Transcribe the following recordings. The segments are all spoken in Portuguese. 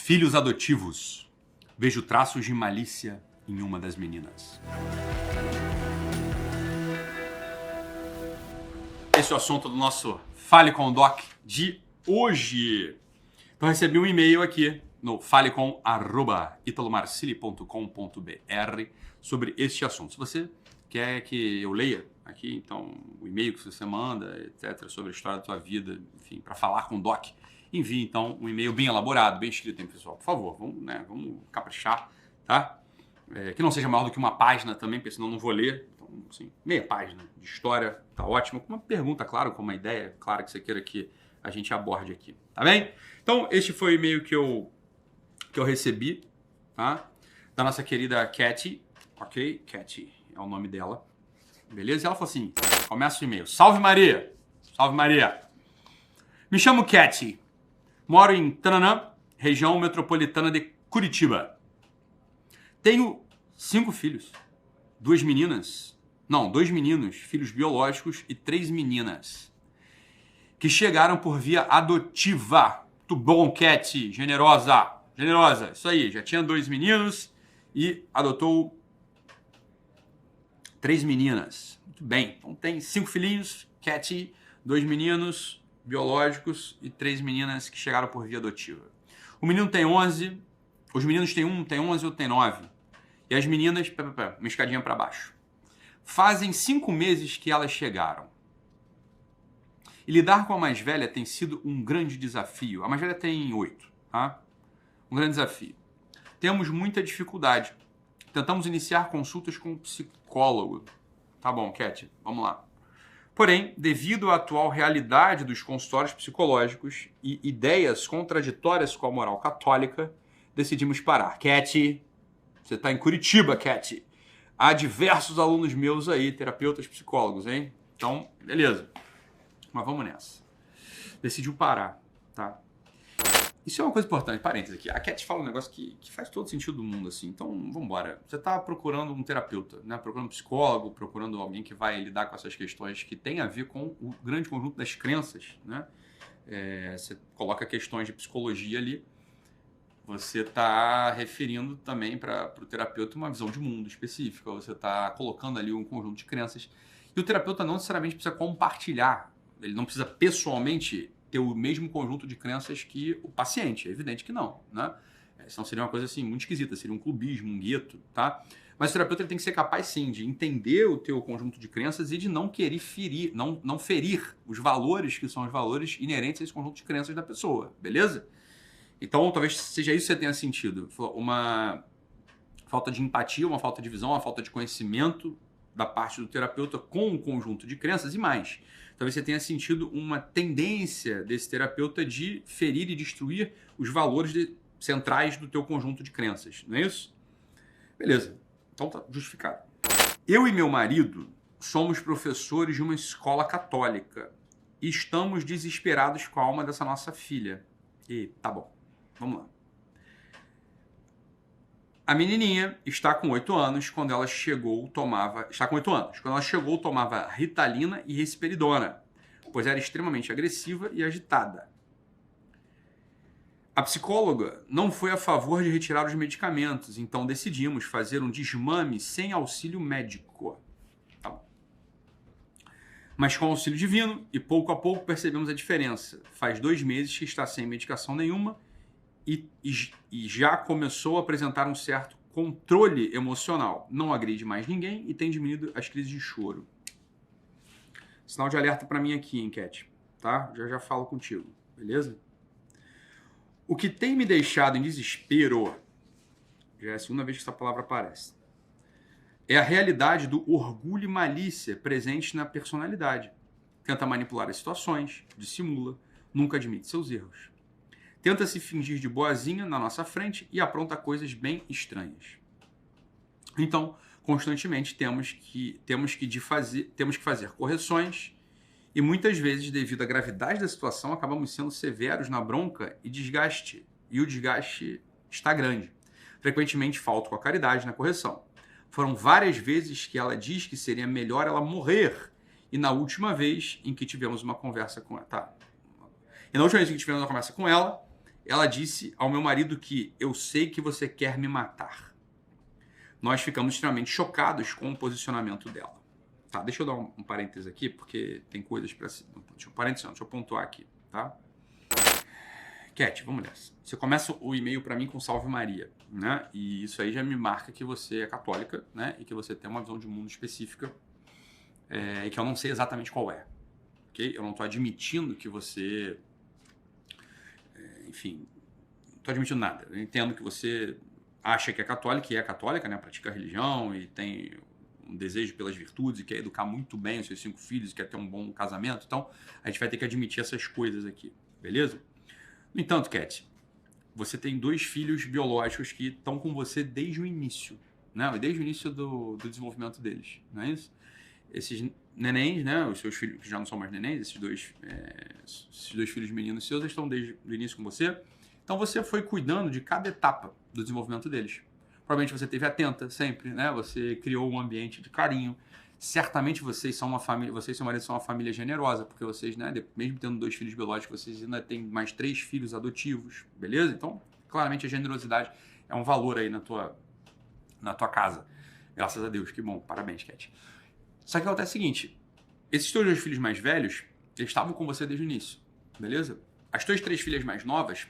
Filhos adotivos. Vejo traços de malícia em uma das meninas. Esse é o assunto do nosso Fale com o Doc de hoje. Então recebi um e-mail aqui no falecom@italomarcili.com.br sobre este assunto. Se você quer que eu leia aqui, então, o e-mail que você manda, etc., sobre a história da tua vida, enfim, para falar com o Doc, envie, então, um e-mail bem elaborado, bem escrito, hein, pessoal? Por favor, vamos caprichar, tá? Que não seja maior do que uma página também, porque senão eu não vou ler. Então, assim, meia página de história, tá ótimo. Com uma pergunta, claro, com uma ideia, claro, que você queira que a gente aborde aqui, tá bem? Então, este foi o e-mail que eu recebi, tá? Da nossa querida Katy, ok? Katy é o nome dela, beleza? E ela falou assim, começa o e-mail. Salve Maria! Salve Maria! Me chamo Katy, moro em Tananã, região metropolitana de Curitiba. Tenho 5 filhos, 2 meninos, filhos biológicos e 3 meninas, que chegaram por via adotiva. Muito bom, Katy, generosa, isso aí, já tinha 2 meninos e adotou 3 meninas. Muito bem, então tem 5 filhinhos, Katy, 2 meninos biológicos e 3 meninas que chegaram por via adotiva. O menino tem 11, os meninos têm 1, tem 11 e outro tem 9. E as meninas, uma escadinha para baixo. Fazem 5 meses que elas chegaram. E lidar com a mais velha tem sido um grande desafio. A mais velha tem 8, tá? Um grande desafio. Temos muita dificuldade. Tentamos iniciar consultas com um psicólogo. Tá bom, Katy, vamos lá. Porém, devido à atual realidade dos consultórios psicológicos e ideias contraditórias com a moral católica, decidimos parar. Katy, você está em Curitiba, Katy. Há diversos alunos meus aí, terapeutas, psicólogos, hein? Então, beleza. Mas vamos nessa. Decidiu parar, tá? Isso é uma coisa importante, parênteses aqui. A Katy fala um negócio que faz todo sentido do mundo, assim. Então, vamos embora. Você está procurando um terapeuta, né? Procurando um psicólogo, procurando alguém que vai lidar com essas questões que tem a ver com o grande conjunto das crenças, né? Você coloca questões de psicologia ali. Você está referindo também para o terapeuta uma visão de mundo específica. Você está colocando ali um conjunto de crenças. E o terapeuta não necessariamente precisa compartilhar. Ele não precisa pessoalmente ter o mesmo conjunto de crenças que o paciente. É evidente que não, né? Senão seria uma coisa assim muito esquisita, seria um clubismo, um gueto, tá? Mas o terapeuta ele tem que ser capaz, sim, de entender o teu conjunto de crenças e de não querer ferir, não ferir os valores que são os valores inerentes a esse conjunto de crenças da pessoa, beleza? Então, talvez seja isso que você tenha sentido. Uma falta de empatia, uma falta de visão, uma falta de conhecimento da parte do terapeuta com um conjunto de crenças e mais. Talvez você tenha sentido uma tendência desse terapeuta de ferir e destruir os valores centrais do teu conjunto de crenças, não é isso? Beleza, então tá justificado. Eu e meu marido somos professores de uma escola católica e estamos desesperados com a alma dessa nossa filha. E tá bom, vamos lá. A menininha está com 8 anos, quando ela chegou, tomava Ritalina e Risperidona, pois era extremamente agressiva e agitada. A psicóloga não foi a favor de retirar os medicamentos, então decidimos fazer um desmame sem auxílio médico. Tá bom. Mas com auxílio divino, e pouco a pouco percebemos a diferença. Faz 2 meses que está sem medicação nenhuma, e já começou a apresentar um certo controle emocional. Não agride mais ninguém e tem diminuído as crises de choro. Sinal de alerta para mim aqui, hein, Katy? Tá? Já falo contigo, beleza? O que tem me deixado em desespero, já é a segunda vez que essa palavra aparece, é a realidade do orgulho e malícia presente na personalidade. Tenta manipular as situações, dissimula, nunca admite seus erros. Tenta se fingir de boazinha na nossa frente e apronta coisas bem estranhas. Então, constantemente temos que fazer correções e muitas vezes, devido à gravidade da situação, acabamos sendo severos na bronca e o desgaste está grande. Frequentemente falto com a caridade na correção. Foram várias vezes que ela diz que seria melhor ela morrer e na última vez em que tivemos uma conversa com ela, Ela disse ao meu marido que eu sei que você quer me matar. Nós ficamos extremamente chocados com o posicionamento dela. Tá, deixa eu dar um parênteses aqui, porque tem coisas para... Deixa eu pontuar aqui, tá? Cat, vamos nessa. Você começa o e-mail para mim com Salve Maria, né? E isso aí já me marca que você é católica, né? E que você tem uma visão de mundo específica, e que eu não sei exatamente qual é, ok? Eu não estou admitindo que você... enfim, não estou admitindo nada. Eu entendo que você acha que é católica e é católica, né? Pratica a religião e tem um desejo pelas virtudes e quer educar muito bem os seus 5 filhos e quer ter um bom casamento. Então, a gente vai ter que admitir essas coisas aqui, beleza? No entanto, Cat, você tem 2 filhos biológicos que estão com você desde o início, né? Desde o início do desenvolvimento deles, não é isso? Esses nenéns, né? Os seus filhos, que já não são mais nenéns, esses dois filhos meninos seus, estão desde o início com você. Então você foi cuidando de cada etapa do desenvolvimento deles. Provavelmente você esteve atenta sempre, né? Você criou um ambiente de carinho. Certamente vocês são uma família, você e seu marido são uma família generosa, porque vocês, né, mesmo tendo 2 filhos biológicos, vocês ainda têm mais 3 filhos adotivos, beleza? Então, claramente a generosidade é um valor aí na tua casa. Graças a Deus, que bom, parabéns, Cat. Só que acontece o seguinte, esses teus 2 filhos mais velhos, eles estavam com você desde o início, beleza? As tuas 3 filhas mais novas,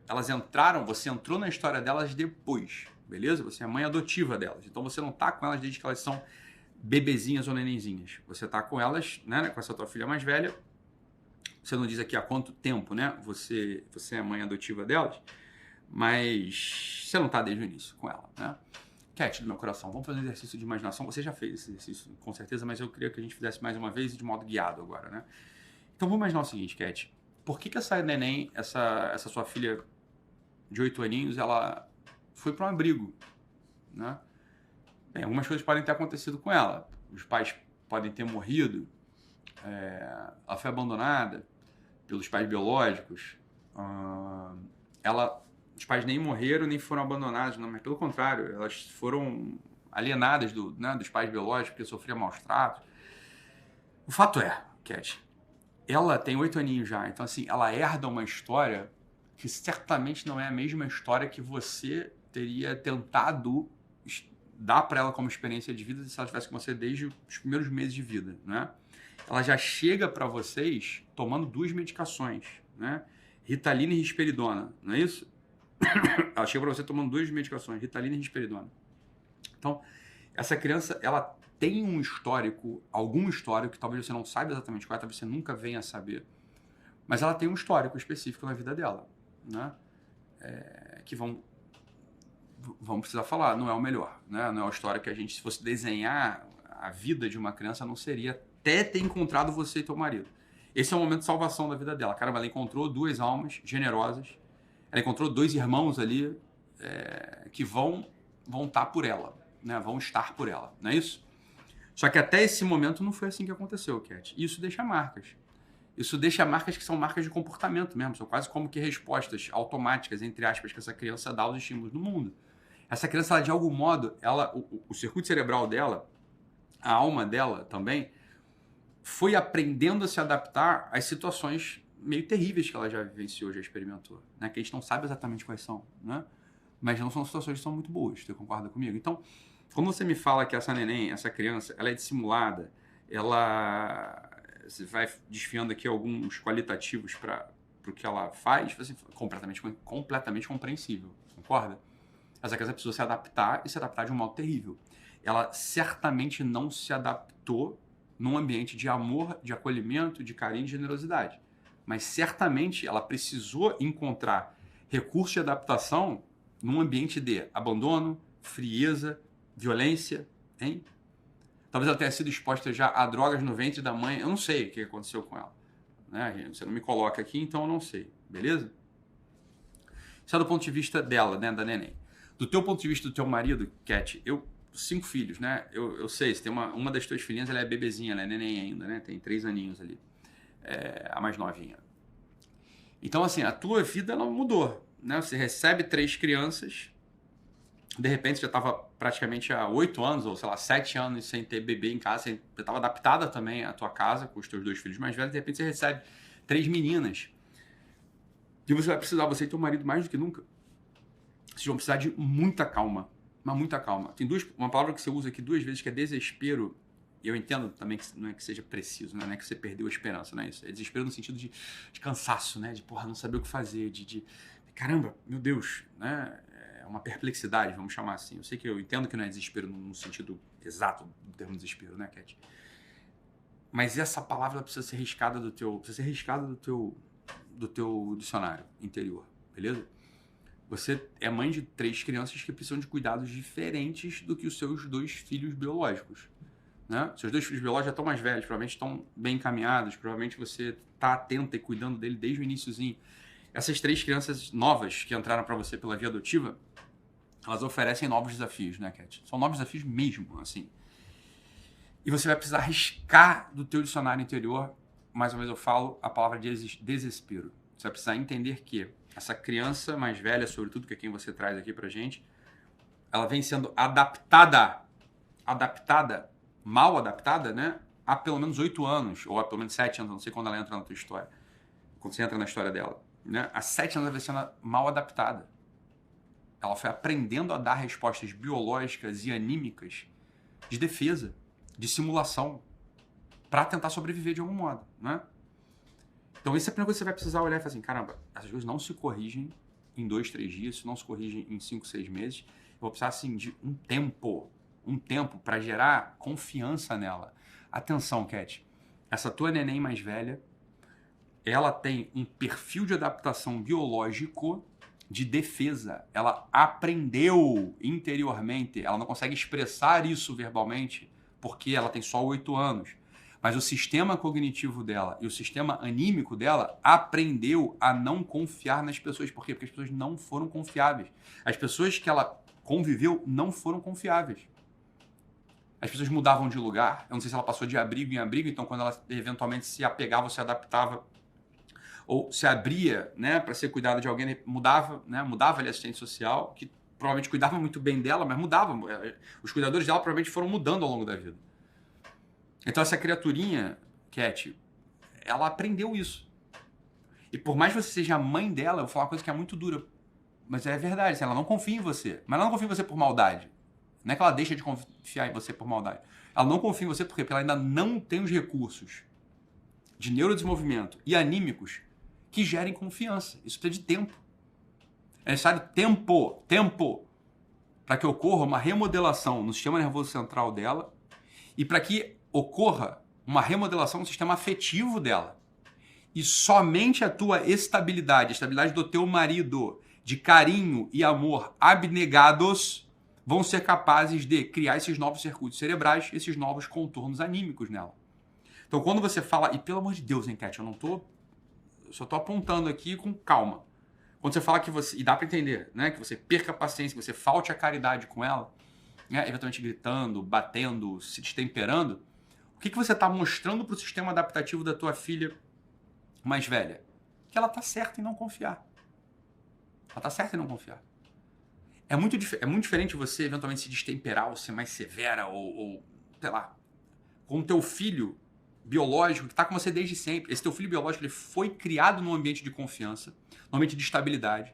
elas entraram, você entrou na história delas depois, beleza? Você é a mãe adotiva delas, então você não tá com elas desde que elas são bebezinhas ou nenenzinhas. Você tá com elas, né, com essa tua filha mais velha. Você não diz aqui há quanto tempo, né? Você é a mãe adotiva delas, mas você não tá desde o início com ela, né? Cat do meu coração, vamos fazer um exercício de imaginação. Você já fez esse exercício, com certeza, mas eu queria que a gente fizesse mais uma vez e de modo guiado agora, né? Então vamos imaginar o seguinte, Cat. Por que essa neném, essa sua filha de 8 aninhos, ela foi para um abrigo, né? Bem, algumas coisas podem ter acontecido com ela. Os pais podem ter morrido. Ela foi abandonada pelos pais biológicos. Os pais nem morreram, nem foram abandonados, não, mas pelo contrário, elas foram alienadas dos pais biológicos, porque sofriam maus tratos. O fato é, Cat, ela tem 8 aninhos já, então assim, ela herda uma história que certamente não é a mesma história que você teria tentado dar para ela como experiência de vida se ela estivesse com você desde os primeiros meses de vida, né? Ela já chega para vocês tomando 2 medicações, né? Ritalina e risperidona, não é isso? Ela chega para você tomando 2 medicações, Ritalina e risperidona. Então, essa criança, ela tem um histórico, algum histórico, que talvez você não saiba exatamente qual é, talvez você nunca venha a saber, mas ela tem um histórico específico na vida dela, né? Que vamos precisar falar, não é o melhor, né? Não é a história que a gente, se fosse desenhar a vida de uma criança, não seria até ter encontrado você e teu marido. Esse é o momento de salvação da vida dela. Caramba, ela encontrou 2 almas generosas, ela encontrou 2 irmãos ali que vão estar por ela, né? Vão estar por ela, não é isso? Só que até esse momento não foi assim que aconteceu, Cat. Isso deixa marcas. Isso deixa marcas que são marcas de comportamento mesmo, são quase como que respostas automáticas, entre aspas, que essa criança dá aos estímulos do mundo. Essa criança, ela, de algum modo, o circuito cerebral dela, a alma dela também, foi aprendendo a se adaptar às situações meio terríveis que ela já vivenciou, já experimentou, né? Que a gente não sabe exatamente quais são, né? Mas não são situações que são muito boas, você concorda comigo? Então, quando você me fala que essa neném, essa criança, ela é dissimulada, ela... Você vai desfiando aqui alguns qualitativos para o que ela faz, assim, completamente compreensível, concorda? Essa criança precisou se adaptar e se adaptar de um modo terrível. Ela certamente não se adaptou num ambiente de amor, de acolhimento, de carinho e generosidade. Mas certamente ela precisou encontrar recursos de adaptação num ambiente de abandono, frieza, violência, hein? Talvez ela tenha sido exposta já a drogas no ventre da mãe. Eu não sei o que aconteceu com ela, né? Você não me coloca aqui, então eu não sei, beleza? Isso é do ponto de vista dela, né, da neném. Do teu ponto de vista do teu marido, Cat, 5 filhos, né? Eu sei, você tem uma das tuas filhinhas, ela é bebezinha, ela é neném ainda, né? Tem 3 aninhos ali, a mais novinha. Então, assim, a tua vida, ela mudou, né? Você recebe 3 crianças, de repente já estava praticamente há 8 anos, ou sei lá, 7 anos sem ter bebê em casa, você estava adaptada também à tua casa, com os teus 2 filhos mais velhos, de repente você recebe 3 meninas. E você vai precisar, você e teu marido, mais do que nunca, vocês vão precisar de muita calma. Mas muita calma. Tem uma palavra que você usa aqui 2 vezes, que é desespero. E eu entendo também que não é que seja preciso, né? Não é que você perdeu a esperança, não é isso. É desespero no sentido de cansaço, né? De, porra, não saber o que fazer, caramba, meu Deus, né? É uma perplexidade, vamos chamar assim. Eu sei que eu entendo que não é desespero no sentido exato do termo desespero, né, Cat? Mas essa palavra precisa ser riscada do teu dicionário interior, beleza? Você é mãe de 3 crianças que precisam de cuidados diferentes do que os seus 2 filhos biológicos, né? Seus 2 filhos biológicos já estão mais velhos, provavelmente estão bem encaminhados, provavelmente você está atenta e cuidando dele desde o iniciozinho. Essas 3 crianças novas que entraram para você pela via adotiva, elas oferecem novos desafios, né, Cat? São novos desafios mesmo, assim. E você vai precisar riscar do teu dicionário interior, mais uma vez eu falo, a palavra desespero. Você vai precisar entender que essa criança mais velha, sobretudo, que é quem você traz aqui pra gente, ela vem sendo adaptada, mal adaptada, né? Há pelo menos 8 anos, ou há pelo menos 7 anos, não sei quando ela entra na tua história, quando você entra na história dela, né? Há 7 anos ela vem sendo mal adaptada. Ela foi aprendendo a dar respostas biológicas e anímicas de defesa, de simulação, para tentar sobreviver de algum modo, né? Então, essa é a primeira coisa que você vai precisar olhar e falar assim, caramba, essas coisas não se corrigem em 2, 3 dias, não se corrigem em 5, 6 meses. Eu vou precisar, assim, de um tempo para gerar confiança nela. Atenção, Cat, essa tua neném mais velha, ela tem um perfil de adaptação biológico de defesa. Ela aprendeu interiormente, ela não consegue expressar isso verbalmente, porque ela tem só 8 anos. Mas o sistema cognitivo dela e o sistema anímico dela aprendeu a não confiar nas pessoas. Por quê? Porque as pessoas não foram confiáveis. As pessoas que ela conviveu não foram confiáveis. As pessoas mudavam de lugar. Eu não sei se ela passou de abrigo em abrigo, então quando ela eventualmente se apegava ou se adaptava ou se abria, né, para ser cuidada de alguém, mudava, né, mudava ali a assistente social, que provavelmente cuidava muito bem dela, mas mudava. Os cuidadores dela provavelmente foram mudando ao longo da vida. Então essa criaturinha, Cat, ela aprendeu isso. E por mais que você seja a mãe dela, eu vou falar uma coisa que é muito dura, mas é verdade, assim, ela não confia em você. Mas ela não confia em você por maldade. Não é que ela deixa de confiar em você por maldade. Ela não confia em você porque ela ainda não tem os recursos de neurodesenvolvimento e anímicos que gerem confiança. Isso precisa de tempo. É necessário tempo, para que ocorra uma remodelação no sistema nervoso central dela e para que ocorra uma remodelação no sistema afetivo dela. E somente a tua estabilidade, a estabilidade do teu marido, de carinho e amor abnegados, vão ser capazes de criar esses novos circuitos cerebrais, esses novos contornos anímicos nela. Então, quando você fala, e pelo amor de Deus, hein, Cat, eu só tô apontando aqui com calma. Quando você fala que você, e dá para entender, né, que você perca a paciência, que você falte a caridade com ela, né, eventualmente gritando, batendo, se destemperando, o que você está mostrando para o sistema adaptativo da tua filha mais velha? Que ela está certa em não confiar. Ela está certa em não confiar. É muito diferente você eventualmente se destemperar ou ser mais severa ou sei lá, com o teu filho biológico que está com você desde sempre. Esse teu filho biológico ele foi criado num ambiente de confiança, num ambiente de estabilidade.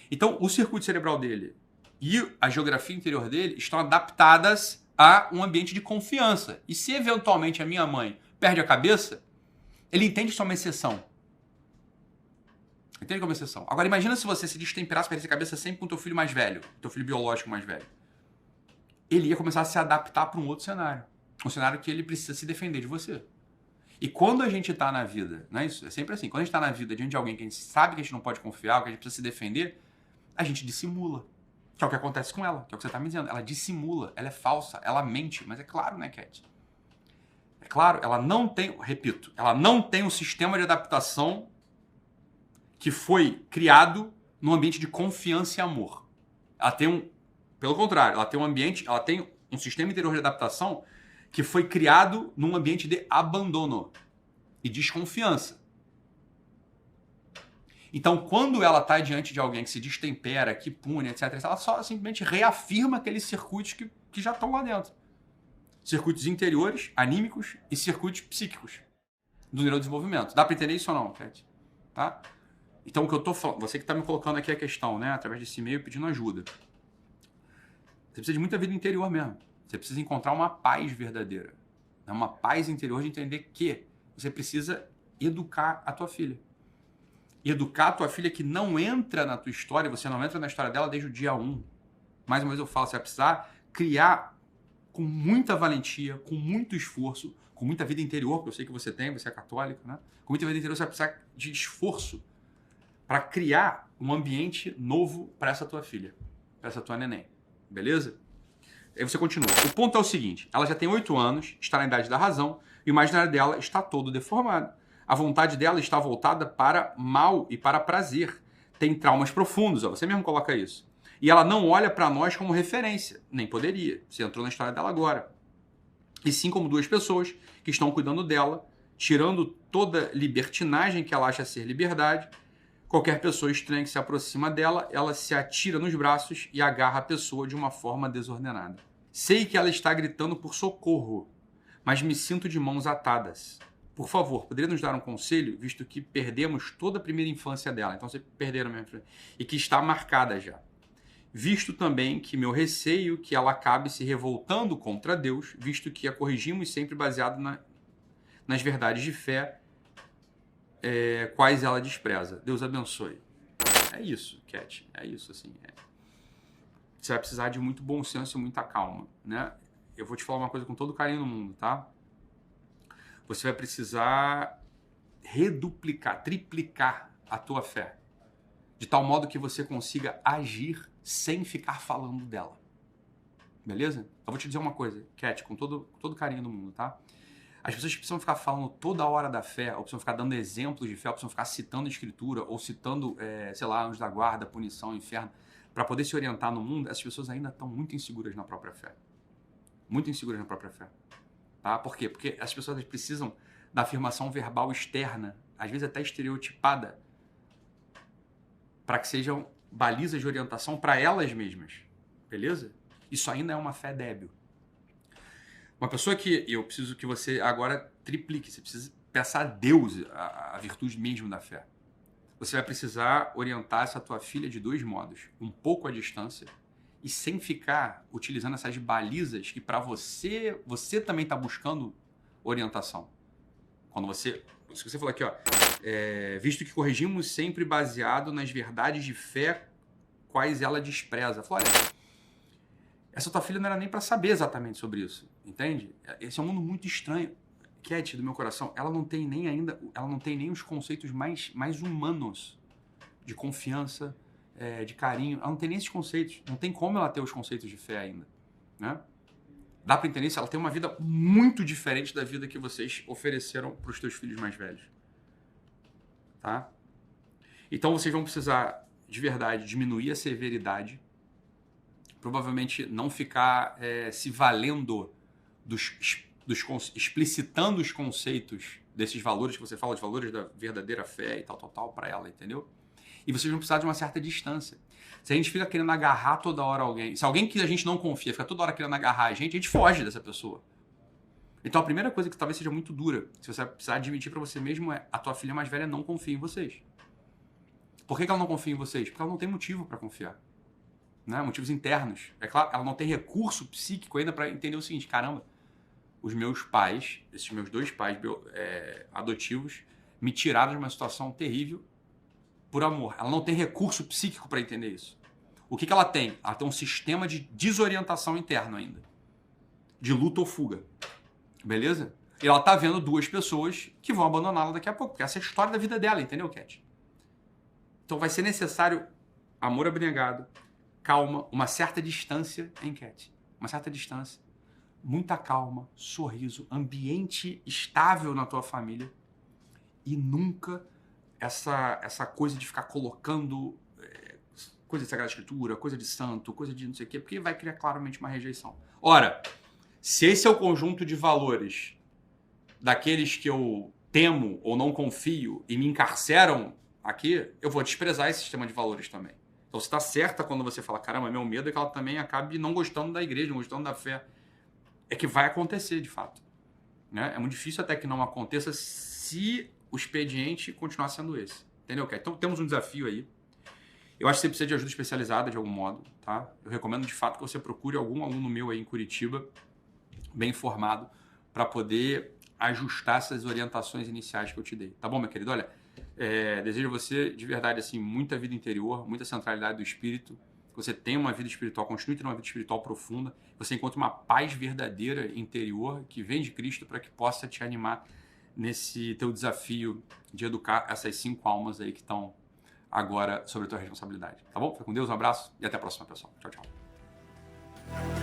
Então, o circuito cerebral dele e a geografia interior dele estão adaptadas a um ambiente de confiança. E se eventualmente a minha mãe perde a cabeça, ele entende que isso é uma exceção. Entende como exceção? Agora imagina se você se destemperasse, perdesse a cabeça sempre com o teu filho mais velho, teu filho biológico mais velho. Ele ia começar a se adaptar para um outro cenário. Um cenário que ele precisa se defender de você. E quando a gente está na vida, não é isso? É sempre assim. Quando a gente está na vida diante de alguém que a gente sabe que a gente não pode confiar, que a gente precisa se defender, a gente dissimula. Que é o que acontece com ela, que é o que você está me dizendo. Ela dissimula, ela é falsa, ela mente. Mas é claro, né, Cat? É claro, ela não tem, repito, ela não tem um sistema de adaptação que foi criado num ambiente de confiança e amor. Ela tem pelo contrário, ela tem um sistema interior de adaptação que foi criado num ambiente de abandono e desconfiança. Então, quando ela está diante de alguém que se destempera, que pune, etc., ela só simplesmente reafirma aqueles circuitos que já estão lá dentro. Circuitos interiores, anímicos e circuitos psíquicos do neurodesenvolvimento. Dá para entender isso ou não, Cat? Tá? Então, o que eu tô falando, você que está me colocando aqui a questão, né, através desse e-mail pedindo ajuda. Você precisa de muita vida interior mesmo. Você precisa encontrar uma paz verdadeira. Uma paz interior de entender que você precisa educar a tua filha. Educar a tua filha que não entra na tua história, você não entra na história dela desde o dia 1. Mais uma vez eu falo, você vai precisar criar com muita valentia, com muito esforço, com muita vida interior, porque eu sei que você tem, você é católico, né? Com muita vida interior você vai precisar de esforço para criar um ambiente novo para essa tua filha, para essa tua neném. Beleza? Aí você continua. O ponto é o seguinte, ela já tem 8 anos, está na idade da razão, e o imaginário dela está todo deformado. A vontade dela está voltada para mal e para prazer. Tem traumas profundos, ó, você mesmo coloca isso. E ela não olha para nós como referência, nem poderia. Você entrou na história dela agora. E sim como duas pessoas que estão cuidando dela, tirando toda libertinagem que ela acha ser liberdade. Qualquer pessoa estranha que se aproxima dela, ela se atira nos braços e agarra a pessoa de uma forma desordenada. Sei que ela está gritando por socorro, mas me sinto de mãos atadas. Por favor, poderia nos dar um conselho, visto que perdemos toda a primeira infância dela. Então, vocês perderam mesmo. E que está marcada já. Visto também que meu receio que ela acabe se revoltando contra Deus, visto que a corrigimos sempre baseado nas verdades de fé, quais ela despreza. Deus abençoe. É isso, Cat. É isso, assim. Você vai precisar de muito bom senso e muita calma, né? Eu vou te falar uma coisa com todo o carinho no mundo, tá? Você vai precisar reduplicar, triplicar a tua fé. De tal modo que você consiga agir sem ficar falando dela. Beleza? Eu vou te dizer uma coisa, Cat, com todo carinho do mundo, tá? As pessoas precisam ficar falando toda hora da fé, ou precisam ficar dando exemplos de fé, ou precisam ficar citando escritura, ou citando, sei lá, anjos da guarda, punição, inferno, para poder se orientar no mundo. Essas pessoas ainda estão muito inseguras na própria fé. Muito inseguras na própria fé. Tá? Por quê? Porque as pessoas precisam da afirmação verbal externa, às vezes até estereotipada, para que sejam balizas de orientação para elas mesmas. Beleza? Isso ainda é uma fé débil. Uma pessoa que eu preciso que você agora triplique, você precisa peçar a Deus a virtude mesmo da fé. Você vai precisar orientar essa tua filha de 2 modos. Um pouco à distância e sem ficar utilizando essas balizas que para você também está buscando orientação. Quando você... Se você falar aqui, ó, visto que corrigimos sempre baseado nas verdades de fé, quais ela despreza. Fala, olha, essa tua filha não era nem para saber exatamente sobre isso, entende? Esse é um mundo muito estranho. Cat, do meu coração, ela não tem nem os conceitos mais humanos de confiança, de carinho. Ela não tem nem esses conceitos. Não tem como ela ter os conceitos de fé ainda, né? Dá para entender se ela tem uma vida muito diferente da vida que vocês ofereceram para os teus filhos mais velhos, tá? Então vocês vão precisar de verdade diminuir a severidade, provavelmente não ficar se valendo explicitando os conceitos desses valores que você fala, de valores da verdadeira fé e tal, para ela, entendeu? E vocês vão precisar de uma certa distância. Se a gente fica querendo agarrar toda hora alguém, se alguém que a gente não confia fica toda hora querendo agarrar a gente foge dessa pessoa. Então a primeira coisa que talvez seja muito dura, se você precisar admitir para você mesmo, a tua filha mais velha não confia em vocês. Por que ela não confia em vocês? Porque ela não tem motivo para confiar. Né? Motivos internos. É claro, ela não tem recurso psíquico ainda para entender o seguinte, caramba, os meus pais, esses meus 2 pais adotivos, me tiraram de uma situação terrível por amor. Ela não tem recurso psíquico para entender isso. O que ela tem? Ela tem um sistema de desorientação interno ainda. De luta ou fuga. Beleza? E ela tá vendo 2 pessoas que vão abandoná-la daqui a pouco. Porque essa é a história da vida dela, entendeu, Cat? Então vai ser necessário amor abnegado, calma, uma certa distância, hein, Cat? Uma certa distância. Muita calma, sorriso, ambiente estável na tua família e nunca essa coisa de ficar colocando coisa de Sagrada Escritura, coisa de santo, coisa de não sei o quê, porque vai criar claramente uma rejeição. Ora, se esse é o conjunto de valores daqueles que eu temo ou não confio e me encarceram aqui, eu vou desprezar esse sistema de valores também. Então você está certa quando você fala, caramba, meu medo é que ela também acabe não gostando da igreja, não gostando da fé. É que vai acontecer, de fato. Né? É muito difícil até que não aconteça se o expediente continuar sendo esse. Entendeu, Cat? Então temos um desafio aí. Eu acho que você precisa de ajuda especializada de algum modo, tá? Eu recomendo de fato que você procure algum aluno meu aí em Curitiba, bem formado, para poder ajustar essas orientações iniciais que eu te dei. Tá bom, meu querido? Olha, desejo a você, de verdade, assim, muita vida interior, muita centralidade do espírito, que você tenha uma vida espiritual, continue tendo uma vida espiritual profunda, que você encontre uma paz verdadeira interior que vem de Cristo para que possa te animar nesse teu desafio de educar essas 5 almas aí que estão agora sobre a tua responsabilidade. Tá bom? Fica com Deus, um abraço e até a próxima, pessoal. Tchau, tchau.